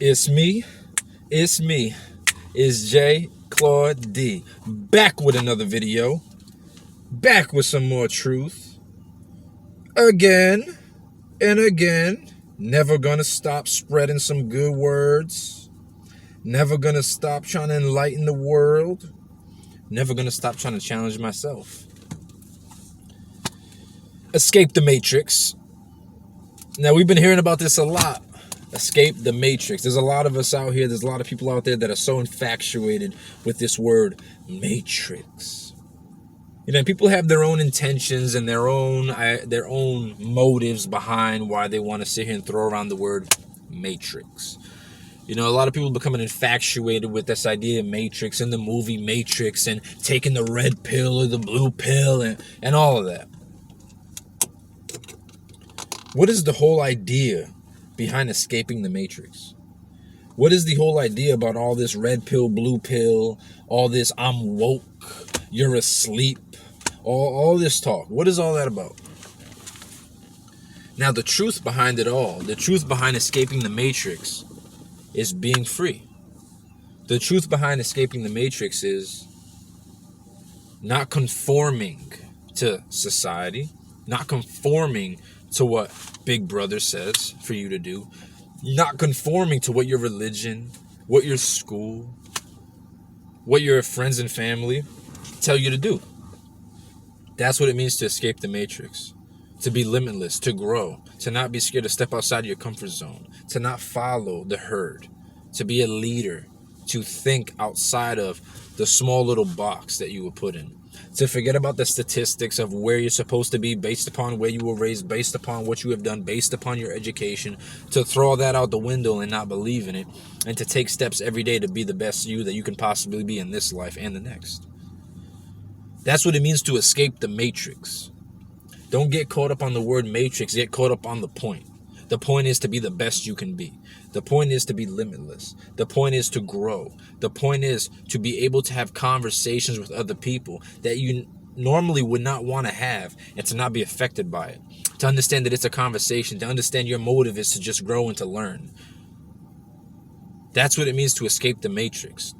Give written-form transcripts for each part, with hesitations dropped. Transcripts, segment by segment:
It's me. It's me. It's J. Claude D. Back with another video. Back with some more truth. Again and again. Never gonna stop spreading some good words. Never gonna stop trying to enlighten the world. Never gonna stop trying to challenge myself. Escape the Matrix. Now, we've been hearing about this a lot. Escape the Matrix. There's a lot of us out here. There's a lot of people out there that are so infatuated with this word Matrix. You know, people have their own intentions and their own motives behind why they want to sit here and throw around the word Matrix. You know, a lot of people becoming infatuated with this idea of Matrix and the movie Matrix and taking the red pill or the blue pill and all of that. What is the whole idea behind escaping the Matrix? What is the whole idea about all this red pill, blue pill, all this I'm woke, you're asleep, all this talk? What is all that about? Now, the truth behind it all, the truth behind escaping the Matrix is being free. The truth behind escaping the Matrix is not conforming to society, not conforming to what Big Brother says for you to do, not conforming to what your religion, what your school, what your friends and family tell you to do. That's what it means to escape the Matrix. To be limitless, to grow, to not be scared to step outside your comfort zone, to not follow the herd, to be a leader, to think outside of the small little box that you were put in. To forget about the statistics of where you're supposed to be based upon where you were raised, based upon what you have done, based upon your education, to throw that out the window and not believe in it, and to take steps every day to be the best you that you can possibly be in this life and the next. That's what it means to escape the Matrix. Don't get caught up on the word Matrix, get caught up on the point. The point is to be the best you can be. The point is to be limitless. The point is to grow. The point is to be able to have conversations with other people that you normally would not want to have and to not be affected by it. To understand that it's a conversation, to understand your motive is to just grow and to learn. That's what it means to escape the Matrix.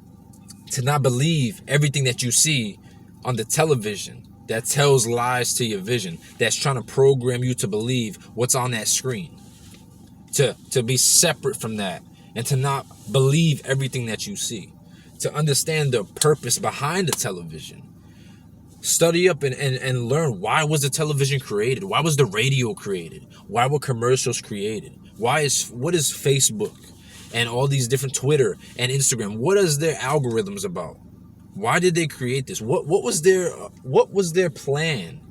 To not believe everything that you see on the television that tells lies to your vision, that's trying to program you to believe what's on that screen. To be separate from that and to not believe everything that you see. To understand the purpose behind the television. Study up and learn, why was the television created? Why was the radio created? Why were commercials created? What is Facebook and all these different Twitter and Instagram? What is their algorithms about? Why did they create this? What was their plan?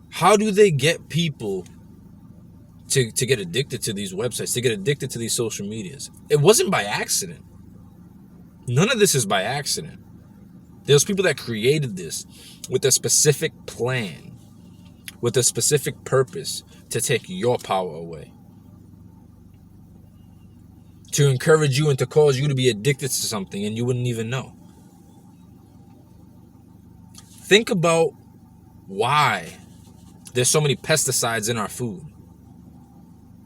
How do they get people to get addicted to these websites, to get addicted to these social medias? It wasn't by accident. None of this is by accident. There's people that created this with a specific plan, with a specific purpose to take your power away. To encourage you and to cause you to be addicted to something and you wouldn't even know. Think about why there's so many pesticides in our food.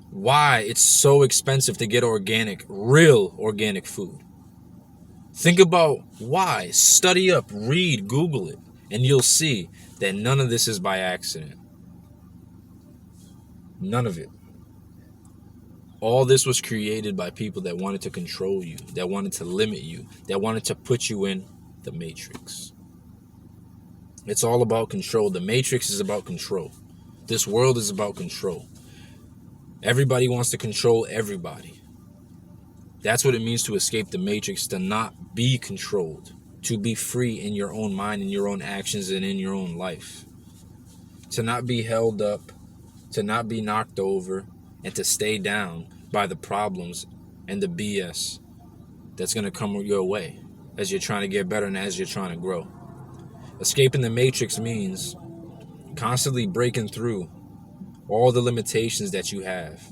Why it's so expensive to get organic, real organic food. Think about why. Study up, read, Google it, and you'll see that none of this is by accident. None of it. All this was created by people that wanted to control you, that wanted to limit you, that wanted to put you in the Matrix. It's all about control. The Matrix is about control. This world is about control. Everybody wants to control everybody. That's what it means to escape the Matrix, to not be controlled, to be free in your own mind, in your own actions, and in your own life. To not be held up, to not be knocked over, and to stay down by the problems and the BS that's going to come your way as you're trying to get better and as you're trying to grow. Escaping the Matrix means constantly breaking through all the limitations that you have,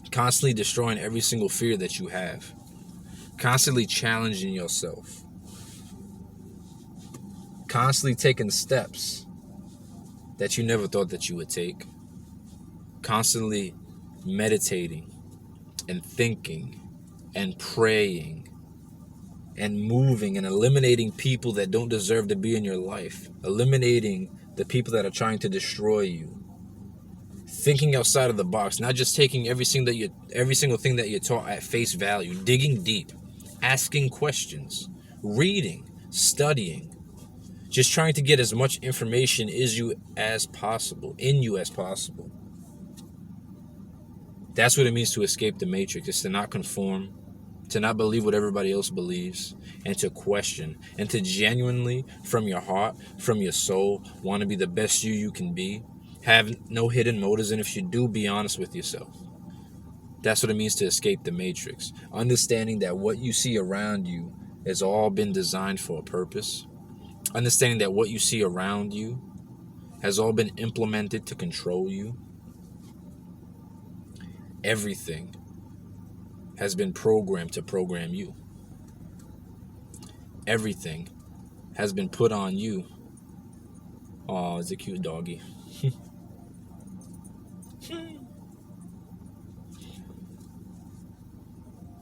constantly destroying every single fear that you have, constantly challenging yourself, constantly taking steps that you never thought that you would take, constantly meditating, and thinking and praying and moving and eliminating people that don't deserve to be in your life, eliminating the people that are trying to destroy you, thinking outside of the box, not just taking every single thing that you're taught at face value, digging deep, asking questions, reading, studying, just trying to get as much information in you as possible. That's what it means to escape the matrix. It's to not conform, to not believe what everybody else believes, and to question, and to genuinely, from your heart, from your soul, want to be the best you can be. Have no hidden motives, and if you do, be honest with yourself. That's what it means to escape the matrix. Understanding that what you see around you has all been designed for a purpose. Understanding that what you see around you has all been implemented to control you. Everything has been programmed to program you. Everything has been put on you. Oh, it's a cute doggy.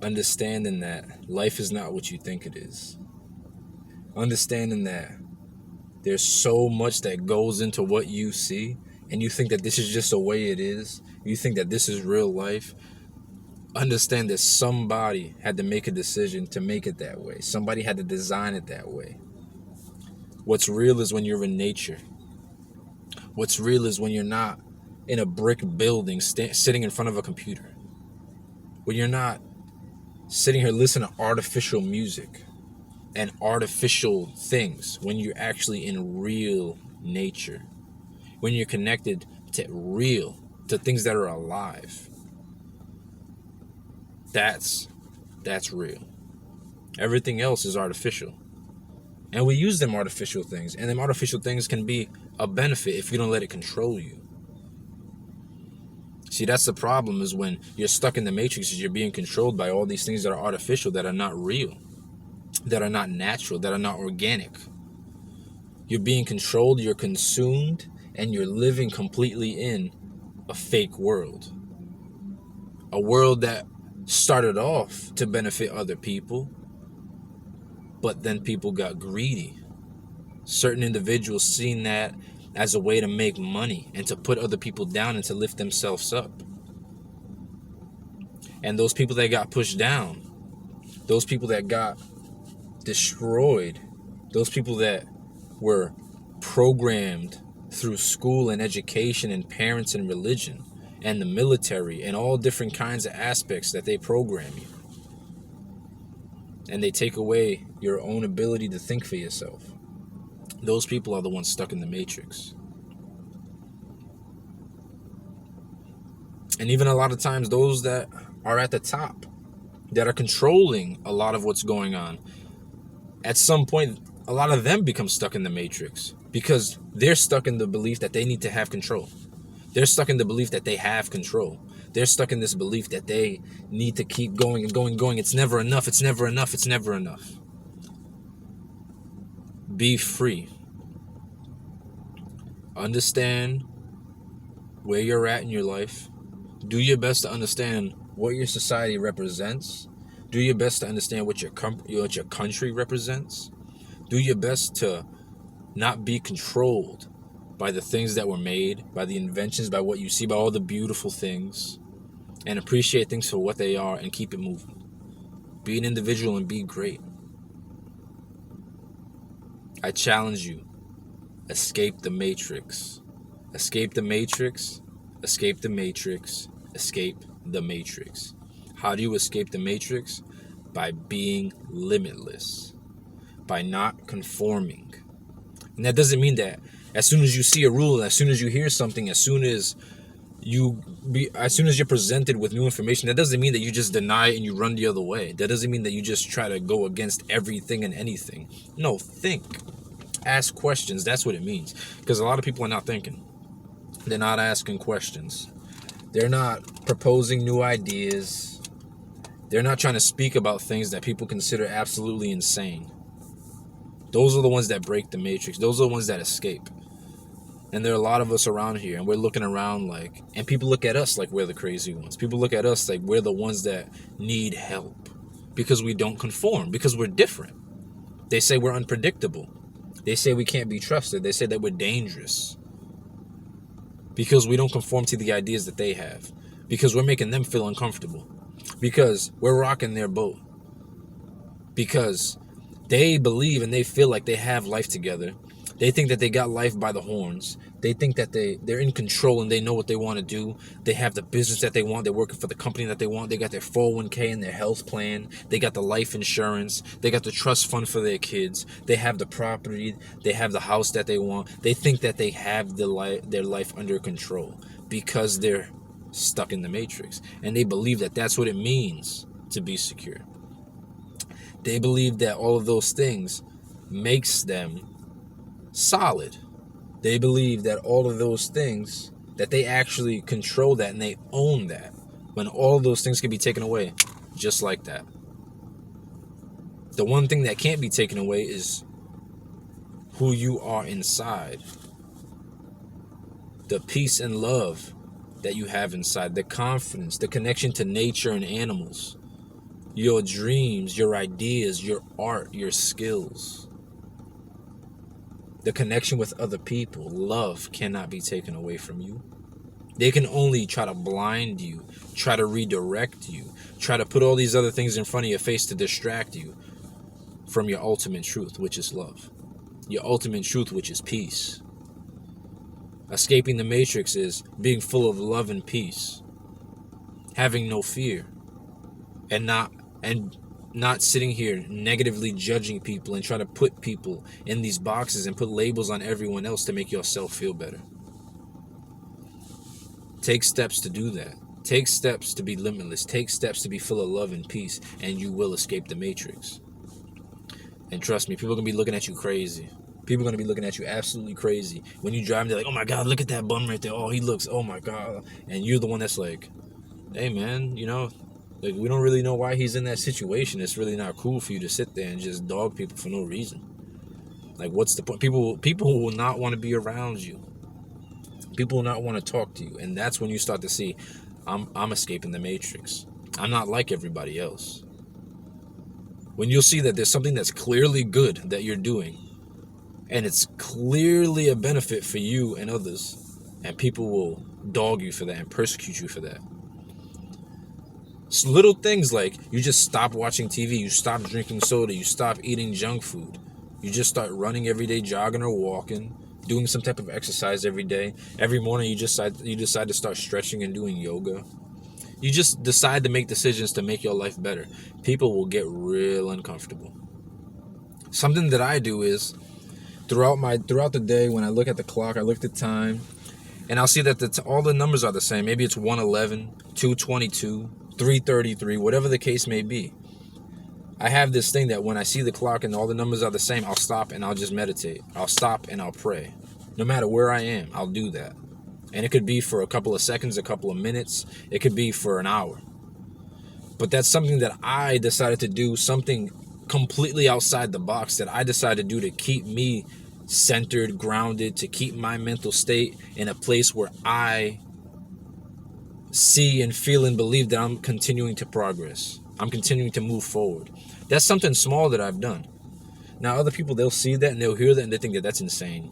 Understanding that life is not what you think it is. Understanding that there's so much that goes into what you see, and you think that this is just the way it is. You think that this is real life. Understand that somebody had to make a decision to make it that way. Somebody had to design it that way. What's real is when you're in nature. What's real is when you're not in a brick building sitting in front of a computer. When you're not sitting here listening to artificial music and artificial things. When you're actually in real nature. When you're connected to things that are alive. That's real. Everything else is artificial. And we use them artificial things. And them artificial things can be a benefit if you don't let it control you. See, that's the problem, is when you're stuck in the matrix, is you're being controlled by all these things that are artificial, that are not real, that are not natural, that are not organic. You're being controlled, you're consumed, and you're living completely in a fake world. A world that started off to benefit other people, but then people got greedy. Certain individuals seen that as a way to make money and to put other people down and to lift themselves up. And those people that got pushed down, those people that got destroyed, those people that were programmed through school and education and parents and religion and the military and all different kinds of aspects that they program you. And they take away your own ability to think for yourself. Those people are the ones stuck in the matrix. And even a lot of times, those that are at the top, that are controlling a lot of what's going on, at some point, a lot of them become stuck in the matrix because they're stuck in the belief that they need to have control. They're stuck in the belief that they have control. They're stuck in this belief that they need to keep going and going and going. It's never enough. It's never enough. It's never enough. Be free. Understand where you're at in your life. Do your best to understand what your society represents. Do your best to understand what your country represents. Do your best to not be controlled by the things that were made, by the inventions, by what you see, by all the beautiful things, and appreciate things for what they are and keep it moving. Be an individual and be great. I challenge you. Escape the matrix. Escape the matrix. Escape the matrix. Escape the matrix. How do you escape the matrix? By being limitless. By not conforming. And that doesn't mean that as soon as you see a rule, as soon as you hear something, as soon as you're presented with new information, that doesn't mean that you just deny it and you run the other way. That doesn't mean that you just try to go against everything and anything. No, think. Ask questions. That's what it means. Because a lot of people are not thinking. They're not asking questions. They're not proposing new ideas. They're not trying to speak about things that people consider absolutely insane. Those are the ones that break the matrix. Those are the ones that escape. And there are a lot of us around here, and we're looking around like, and people look at us like we're the crazy ones. People look at us like we're the ones that need help because we don't conform, because we're different. They say we're unpredictable. They say we can't be trusted. They say that we're dangerous because we don't conform to the ideas that they have, because we're making them feel uncomfortable, because we're rocking their boat, because they believe and they feel like they have life together. They think that they got life by the horns. They think that they're in control and they know what they want to do. They have the business that they want. They're working for the company that they want. They got their 401k and their health plan. They got the life insurance. They got the trust fund for their kids. They have the property. They have the house that they want. They think that they have their life under control because they're stuck in the matrix. And they believe that that's what it means to be secure. They believe that all of those things makes them solid. They believe that all of those things, that they actually control that and they own that, when all of those things can be taken away just like that. The one thing that can't be taken away is who you are inside. The peace and love that you have inside, the confidence, the connection to nature and animals, your dreams, your ideas, your art, your skills. The connection with other people, love cannot be taken away from you. They can only try to blind you, try to redirect you, try to put all these other things in front of your face to distract you from your ultimate truth, which is love. Your ultimate truth, which is peace. Escaping the matrix is being full of love and peace, having no fear, and not sitting here negatively judging people and trying to put people in these boxes and put labels on everyone else to make yourself feel better. Take steps to do that. Take steps to be limitless. Take steps to be full of love and peace, and you will escape the matrix. And trust me, people are going to be looking at you crazy. People are going to be looking at you absolutely crazy. When you drive, they're like, oh my God, look at that bum right there. Oh, he looks, oh my God. And you're the one that's like, hey man, like, we don't really know why he's in that situation. It's really not cool for you to sit there and just dog people for no reason. Like, what's the point? People will not want to be around you. People will not want to talk to you. And that's when you start to see, I'm escaping the matrix. I'm not like everybody else. When you'll see that there's something that's clearly good that you're doing, and it's clearly a benefit for you and others, and people will dog you for that and persecute you for that. It's little things like you just stop watching TV, you stop drinking soda, you stop eating junk food, you just start running every day, jogging or walking, doing some type of exercise every day. Every morning you decide to start stretching and doing yoga. You just decide to make decisions to make your life better. People will get real uncomfortable. Something that I do is throughout the day, when I look at the clock, I look at the time, and I'll see that all the numbers are the same. Maybe it's 1:11, 2:22, 3:33, whatever the case may be. I have this thing that when I see the clock and all the numbers are the same, I'll stop and I'll just meditate. I'll stop and I'll pray. No matter where I am, I'll do that. And it could be for a couple of seconds, a couple of minutes. It could be for an hour. But that's something that I decided to do, something completely outside the box that I decided to do to keep me centered, grounded, to keep my mental state in a place where I see and feel and believe that I'm continuing to progress. I'm continuing to move forward. That's something small that I've done. Now, other people, they'll see that and they'll hear that and they think that that's insane.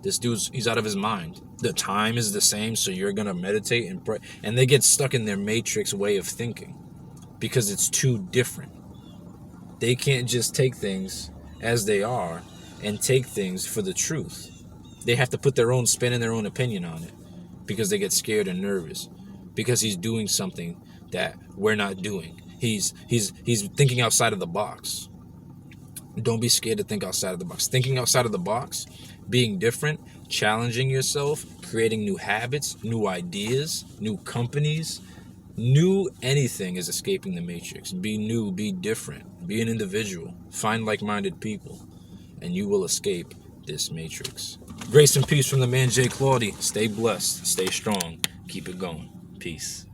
This he's out of his mind. The time is the same, so you're going to meditate and pray. And they get stuck in their matrix way of thinking because it's too different. They can't just take things as they are and take things for the truth. They have to put their own spin and their own opinion on it because they get scared and nervous because he's doing something that we're not doing. He's thinking outside of the box. Don't be scared to think outside of the box. Thinking outside of the box, being different, challenging yourself, creating new habits, new ideas, new companies, new anything is escaping the matrix. Be new, be different, be an individual, find like-minded people, and you will escape this matrix. Grace and peace from the man Jay Claudy. Stay blessed, stay strong, keep it going. Peace.